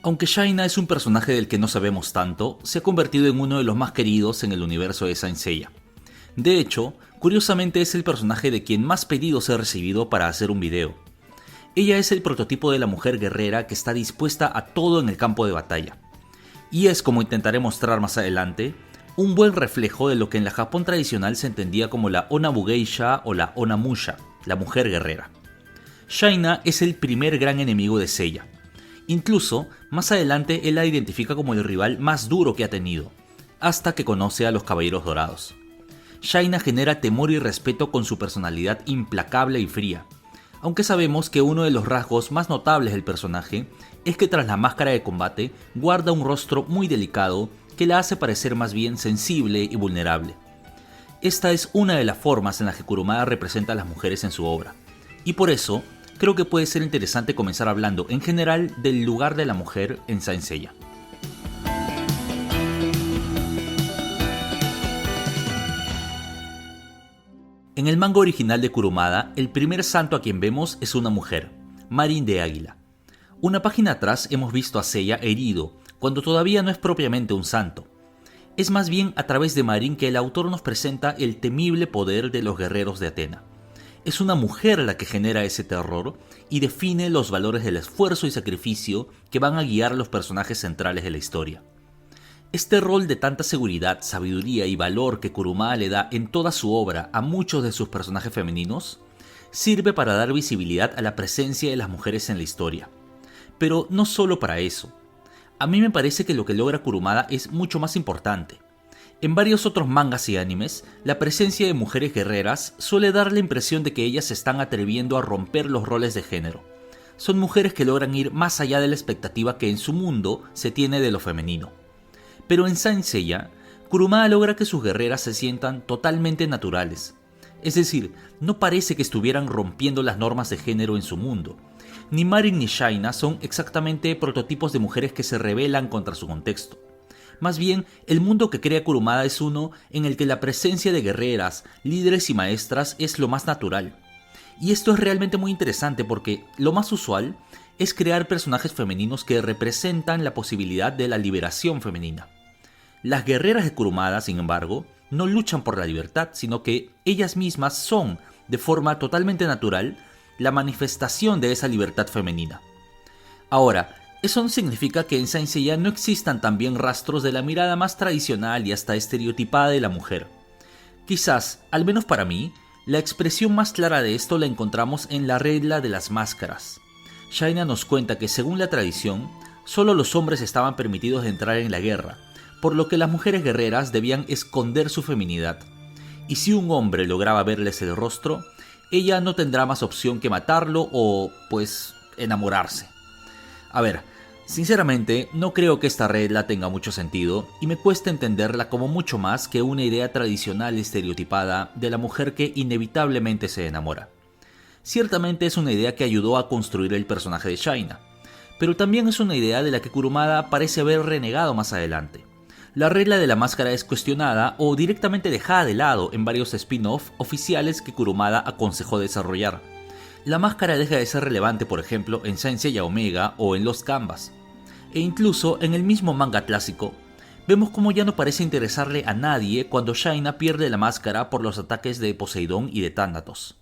Aunque Shaina es un personaje del que no sabemos tanto, se ha convertido en uno de los más queridos en el universo de Saint Seiya. De hecho, curiosamente es el personaje de quien más pedidos he recibido para hacer un video. Ella es el prototipo de la mujer guerrera que está dispuesta a todo en el campo de batalla. Y es, como intentaré mostrar más adelante, un buen reflejo de lo que en la Japón tradicional se entendía como la Onabu Geisha o la Onamusha, la mujer guerrera. Shaina es el primer gran enemigo de Seiya. Incluso, más adelante él la identifica como el rival más duro que ha tenido, hasta que conoce a los Caballeros Dorados. Shaina genera temor y respeto con su personalidad implacable y fría, aunque sabemos que uno de los rasgos más notables del personaje es que tras la máscara de combate guarda un rostro muy delicado que la hace parecer más bien sensible y vulnerable. Esta es una de las formas en las que Kurumada representa a las mujeres en su obra, y por eso creo que puede ser interesante comenzar hablando en general del lugar de la mujer en Saint Seiya. En el manga original de Kurumada, el primer santo a quien vemos es una mujer, Marin de Águila. Una página atrás hemos visto a Seiya herido, cuando todavía no es propiamente un santo. Es más bien a través de Marin que el autor nos presenta el temible poder de los guerreros de Atena. Es una mujer la que genera ese terror y define los valores del esfuerzo y sacrificio que van a guiar a los personajes centrales de la historia. Este rol de tanta seguridad, sabiduría y valor que Kurumada le da en toda su obra a muchos de sus personajes femeninos, sirve para dar visibilidad a la presencia de las mujeres en la historia. Pero no solo para eso. A mí me parece que lo que logra Kurumada es mucho más importante. En varios otros mangas y animes, la presencia de mujeres guerreras suele dar la impresión de que ellas se están atreviendo a romper los roles de género. Son mujeres que logran ir más allá de la expectativa que en su mundo se tiene de lo femenino. Pero en Saint Seiya, Kurumada logra que sus guerreras se sientan totalmente naturales. Es decir, no parece que estuvieran rompiendo las normas de género en su mundo. Ni Marin ni Shaina son exactamente prototipos de mujeres que se rebelan contra su contexto. Más bien, el mundo que crea Kurumada es uno en el que la presencia de guerreras, líderes y maestras es lo más natural. Y esto es realmente muy interesante porque lo más usual es crear personajes femeninos que representan la posibilidad de la liberación femenina. Las guerreras de Kurumada, sin embargo, no luchan por la libertad, sino que ellas mismas son, de forma totalmente natural, la manifestación de esa libertad femenina. Ahora, eso no significa que en Saint Seiya no existan también rastros de la mirada más tradicional y hasta estereotipada de la mujer. Quizás, al menos para mí, la expresión más clara de esto la encontramos en la regla de las máscaras. Shaina nos cuenta que según la tradición, solo los hombres estaban permitidos de entrar en la guerra, por lo que las mujeres guerreras debían esconder su feminidad. Y si un hombre lograba verles el rostro, ella no tendrá más opción que matarlo o, pues, enamorarse. A ver, sinceramente, no creo que esta regla tenga mucho sentido y me cuesta entenderla como mucho más que una idea tradicional y estereotipada de la mujer que inevitablemente se enamora. Ciertamente es una idea que ayudó a construir el personaje de Shaina, pero también es una idea de la que Kurumada parece haber renegado más adelante. La regla de la máscara es cuestionada o directamente dejada de lado en varios spin-off oficiales que Kurumada aconsejó desarrollar. La máscara deja de ser relevante, por ejemplo, en Saint Seiya Omega o en Lost Canvas. E incluso en el mismo manga clásico, vemos cómo ya no parece interesarle a nadie cuando Shaina pierde la máscara por los ataques de Poseidón y de Thanatos.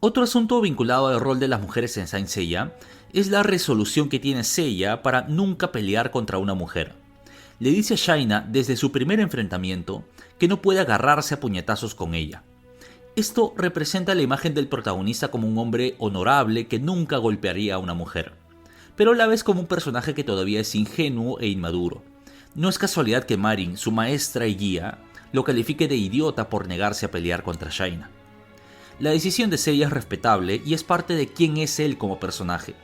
Otro asunto vinculado al rol de las mujeres en Saint Seiya es la resolución que tiene Seiya para nunca pelear contra una mujer. Le dice a Shaina desde su primer enfrentamiento que no puede agarrarse a puñetazos con ella. Esto representa la imagen del protagonista como un hombre honorable que nunca golpearía a una mujer, pero a la vez como un personaje que todavía es ingenuo e inmaduro. No es casualidad que Marin, su maestra y guía, lo califique de idiota por negarse a pelear contra Shaina. La decisión de Seiya es respetable y es parte de quién es él como personaje,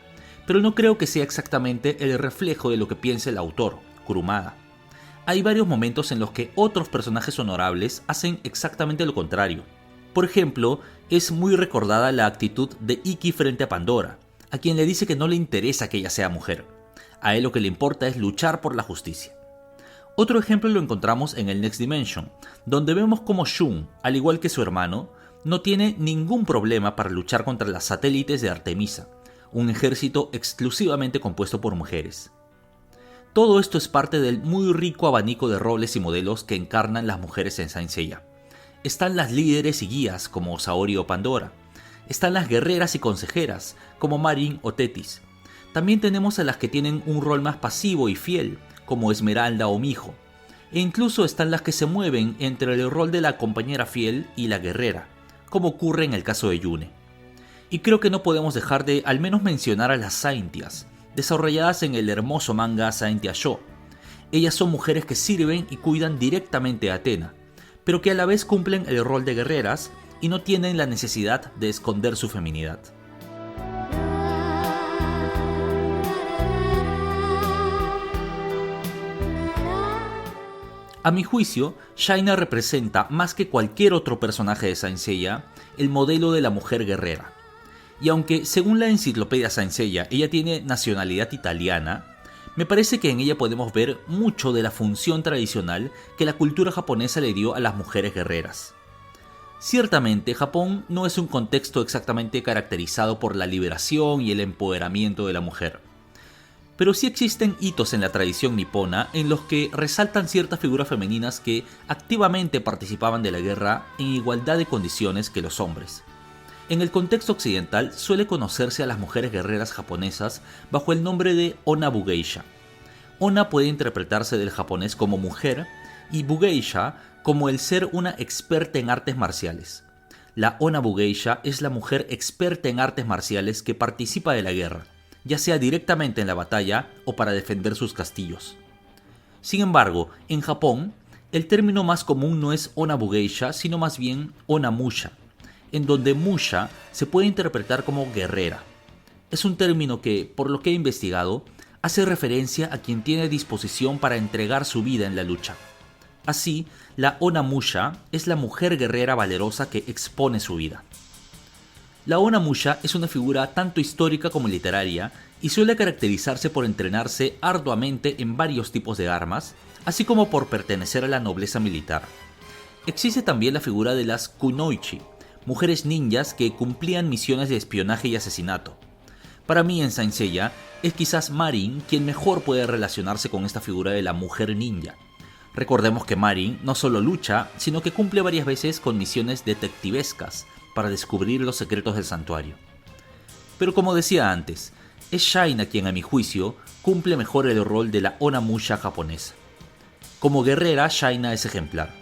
pero no creo que sea exactamente el reflejo de lo que piensa el autor, Kurumada. Hay varios momentos en los que otros personajes honorables hacen exactamente lo contrario. Por ejemplo, es muy recordada la actitud de Ikki frente a Pandora, a quien le dice que no le interesa que ella sea mujer. A él lo que le importa es luchar por la justicia. Otro ejemplo lo encontramos en el Next Dimension, donde vemos como Shun, al igual que su hermano, no tiene ningún problema para luchar contra las satélites de Artemisa, un ejército exclusivamente compuesto por mujeres. Todo esto es parte del muy rico abanico de roles y modelos que encarnan las mujeres en Saint Seiya. Están las líderes y guías como Saori o Pandora. Están las guerreras y consejeras como Marin o Tethys. También tenemos a las que tienen un rol más pasivo y fiel como Esmeralda o Miho. E incluso están las que se mueven entre el rol de la compañera fiel y la guerrera, como ocurre en el caso de Yune. Y creo que no podemos dejar de al menos mencionar a las Saintias, desarrolladas en el hermoso manga Saintia Sho. Ellas son mujeres que sirven y cuidan directamente a Athena, pero que a la vez cumplen el rol de guerreras y no tienen la necesidad de esconder su feminidad. A mi juicio, Shaina representa más que cualquier otro personaje de Saint Seiya el modelo de la mujer guerrera. Y aunque según la enciclopedia Saint Seiya ella tiene nacionalidad italiana, me parece que en ella podemos ver mucho de la función tradicional que la cultura japonesa le dio a las mujeres guerreras. Ciertamente, Japón no es un contexto exactamente caracterizado por la liberación y el empoderamiento de la mujer. Pero sí existen hitos en la tradición nipona en los que resaltan ciertas figuras femeninas que activamente participaban de la guerra en igualdad de condiciones que los hombres. En el contexto occidental suele conocerse a las mujeres guerreras japonesas bajo el nombre de Onna Bugeisha. Onna puede interpretarse del japonés como mujer y Bugeisha como el ser una experta en artes marciales. La Onna Bugeisha es la mujer experta en artes marciales que participa de la guerra, ya sea directamente en la batalla o para defender sus castillos. Sin embargo, en Japón, el término más común no es Onna Bugeisha, sino más bien Onna Musha, en donde Musha se puede interpretar como guerrera. Es un término que, por lo que he investigado, hace referencia a quien tiene disposición para entregar su vida en la lucha. Así, la Onna Musha es la mujer guerrera valerosa que expone su vida. La Onna Musha es una figura tanto histórica como literaria y suele caracterizarse por entrenarse arduamente en varios tipos de armas, así como por pertenecer a la nobleza militar. Existe también la figura de las kunoichi, mujeres ninjas que cumplían misiones de espionaje y asesinato. Para mí en Saint Seiya es quizás Marin quien mejor puede relacionarse con esta figura de la mujer ninja. Recordemos que Marin no solo lucha, sino que cumple varias veces con misiones detectivescas para descubrir los secretos del santuario. Pero como decía antes, es Shaina quien a mi juicio cumple mejor el rol de la Onna Musha japonesa. Como guerrera, Shaina es ejemplar.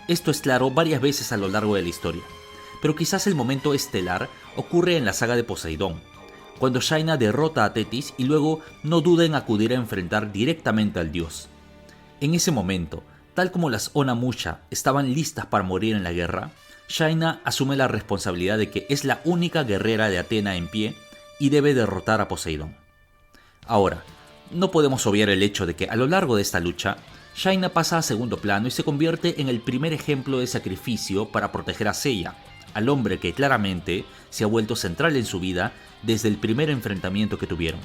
Esto es claro varias veces a lo largo de la historia, pero quizás el momento estelar ocurre en la saga de Poseidón, cuando Shaina derrota a Tethys y luego no duda en acudir a enfrentar directamente al dios. En ese momento, tal como las Onna Musha estaban listas para morir en la guerra, Shaina asume la responsabilidad de que es la única guerrera de Atena en pie y debe derrotar a Poseidón. Ahora, no podemos obviar el hecho de que a lo largo de esta lucha, Shaina pasa a segundo plano y se convierte en el primer ejemplo de sacrificio para proteger a Seiya, al hombre que claramente se ha vuelto central en su vida desde el primer enfrentamiento que tuvieron.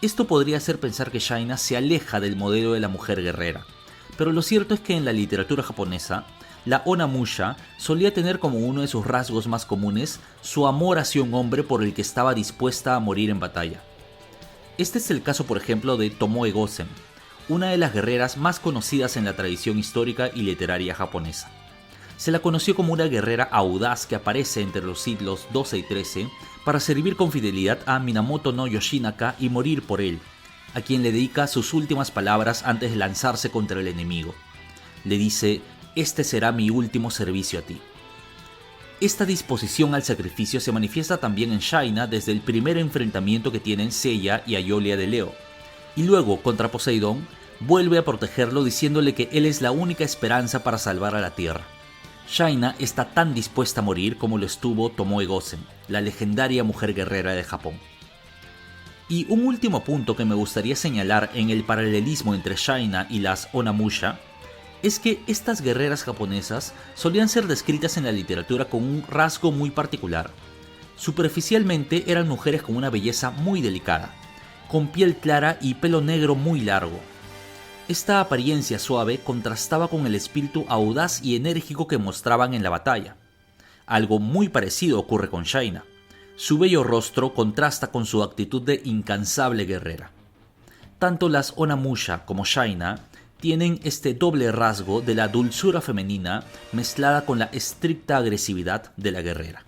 Esto podría hacer pensar que Shaina se aleja del modelo de la mujer guerrera, pero lo cierto es que en la literatura japonesa, la Onna Musha solía tener como uno de sus rasgos más comunes su amor hacia un hombre por el que estaba dispuesta a morir en batalla. Este es el caso, por ejemplo, de Tomoe Gosen, una de las guerreras más conocidas en la tradición histórica y literaria japonesa. Se la conoció como una guerrera audaz que aparece entre los siglos XII y XIII para servir con fidelidad a Minamoto no Yoshinaka y morir por él, a quien le dedica sus últimas palabras antes de lanzarse contra el enemigo. Le dice: "Este será mi último servicio a ti". Esta disposición al sacrificio se manifiesta también en Shaina desde el primer enfrentamiento que tienen Seiya y Ayolia de Leo, y luego contra Poseidón vuelve a protegerlo diciéndole que él es la única esperanza para salvar a la Tierra. Shaina está tan dispuesta a morir como lo estuvo Tomoe Gosen, la legendaria mujer guerrera de Japón. Y un último punto que me gustaría señalar en el paralelismo entre Shaina y las Onna Musha es que estas guerreras japonesas solían ser descritas en la literatura con un rasgo muy particular. Superficialmente eran mujeres con una belleza muy delicada, con piel clara y pelo negro muy largo. Esta apariencia suave contrastaba con el espíritu audaz y enérgico que mostraban en la batalla. Algo muy parecido ocurre con Shaina. Su bello rostro contrasta con su actitud de incansable guerrera. Tanto las Onimusha como Shaina tienen este doble rasgo de la dulzura femenina mezclada con la estricta agresividad de la guerrera.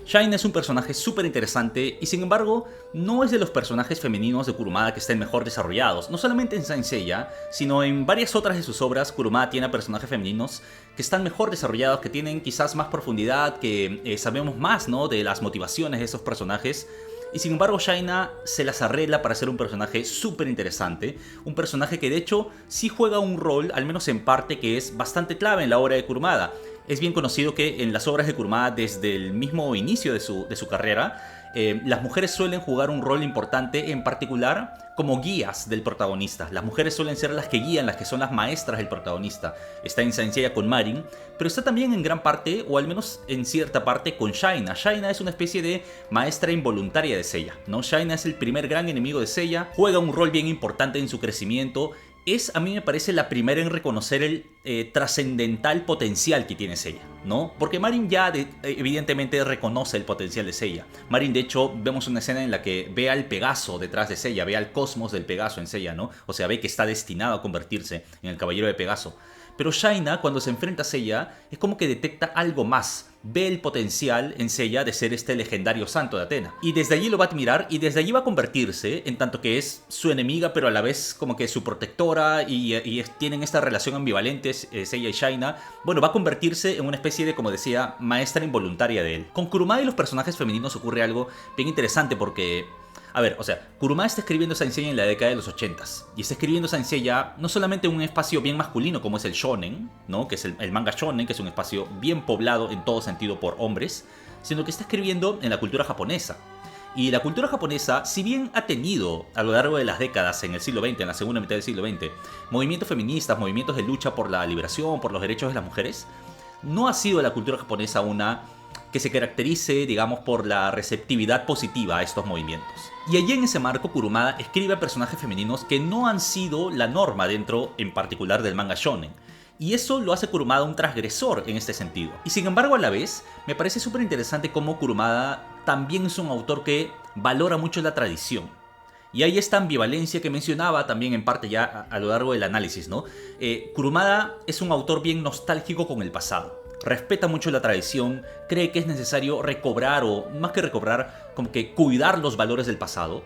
Shaina es un personaje súper interesante y sin embargo no es de los personajes femeninos de Kurumada que estén mejor desarrollados. No solamente en Saint Seiya, sino en varias otras de sus obras Kurumada tiene personajes femeninos que están mejor desarrollados, que tienen quizás más profundidad, que sabemos más, ¿no?, de las motivaciones de esos personajes. Y sin embargo Shaina se las arregla para ser un personaje súper interesante, un personaje que de hecho sí juega un rol, al menos en parte, que es bastante clave en la obra de Kurumada. Es bien conocido que en las obras de Kurumada, desde el mismo inicio de su carrera, las mujeres suelen jugar un rol importante, en particular como guías del protagonista. Las mujeres suelen ser las que guían, las que son las maestras del protagonista. Está en Saint Seiya con Marin, pero está también en gran parte, o al menos en cierta parte, con Shaina. Shaina es una especie de maestra involuntaria de Seiya, ¿no? Shaina es el primer gran enemigo de Seiya, juega un rol bien importante en su crecimiento. Es, a mí me parece, la primera en reconocer el trascendental potencial que tiene Seiya, ¿no? Porque Marin ya evidentemente reconoce el potencial de Seiya. Marin, de hecho, vemos una escena en la que ve al Pegaso detrás de Seiya, ve al cosmos del Pegaso en Seiya, ¿no? O sea, ve que está destinado a convertirse en el caballero de Pegaso. Pero Shaina, cuando se enfrenta a Seiya, es como que detecta algo más. Ve el potencial en Seiya de ser este legendario santo de Atena. Y desde allí lo va a admirar y desde allí va a convertirse, en tanto que es su enemiga, pero a la vez como que su protectora y tienen esta relación ambivalente, Seiya y Shaina. Bueno, va a convertirse en una especie de, como decía, maestra involuntaria de él. Con Kurumada y los personajes femeninos ocurre algo bien interesante porque... A ver, o sea, Kurumada está escribiendo Saint Seiya en la década de los 80s. Y está escribiendo Saint Seiya no solamente en un espacio bien masculino como es el shonen, ¿no?, que es el manga shonen, que es un espacio bien poblado en todo sentido por hombres, sino que está escribiendo en la cultura japonesa. Y la cultura japonesa, si bien ha tenido a lo largo de las décadas, en el siglo XX, en la segunda mitad del siglo XX, movimientos feministas, movimientos de lucha por la liberación, por los derechos de las mujeres, no ha sido la cultura japonesa una que se caracterice, digamos, por la receptividad positiva a estos movimientos. Y allí en ese marco Kurumada escribe a personajes femeninos que no han sido la norma dentro, en particular, del manga shonen. Y eso lo hace Kurumada un transgresor en este sentido. Y sin embargo, a la vez, me parece súper interesante cómo Kurumada también es un autor que valora mucho la tradición. Y hay esta ambivalencia que mencionaba también en parte ya a lo largo del análisis, ¿no? Kurumada es un autor bien nostálgico con el pasado. Respeta mucho la tradición, cree que es necesario recobrar, o más que recobrar, como que cuidar los valores del pasado.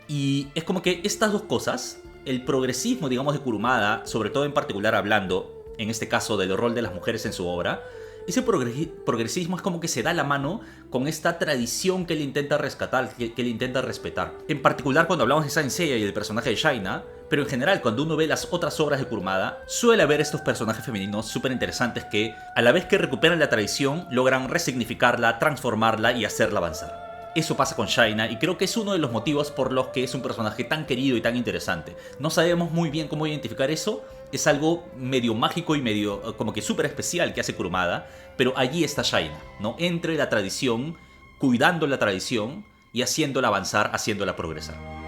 Y es como que estas dos cosas, el progresismo, digamos, de Kurumada, sobre todo en particular hablando, en este caso, del rol de las mujeres en su obra, ese progresismo es como que se da la mano con esta tradición que él intenta rescatar, que él intenta respetar. En particular cuando hablamos de Saint Seiya y del personaje de Shaina, pero en general cuando uno ve las otras obras de Kurumada, suele haber estos personajes femeninos súper interesantes que, a la vez que recuperan la tradición, logran resignificarla, transformarla y hacerla avanzar. Eso pasa con Shaina y creo que es uno de los motivos por los que es un personaje tan querido y tan interesante. No sabemos muy bien cómo identificar eso, es algo medio mágico y medio como que súper especial que hace Kurumada, pero allí está Shaina, ¿no? Entre la tradición, cuidando la tradición y haciéndola avanzar, haciéndola progresar.